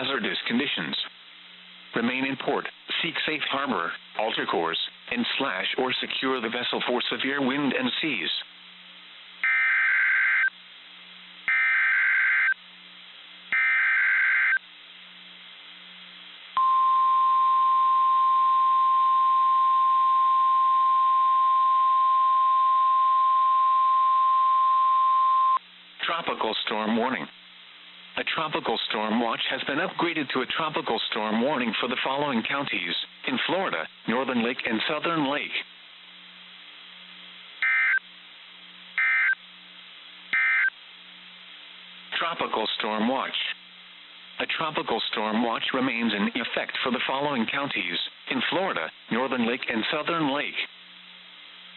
hazardous conditions. Remain in port, seek safe harbor, alter course, and slash or secure the vessel for severe wind and seas. Tropical storm warning. A tropical storm watch has been upgraded to a tropical storm warning for the following counties in Florida, Northern Lake and Southern Lake. Tropical storm watch. A tropical storm watch remains in effect for the following counties in Florida, Northern Lake and Southern Lake.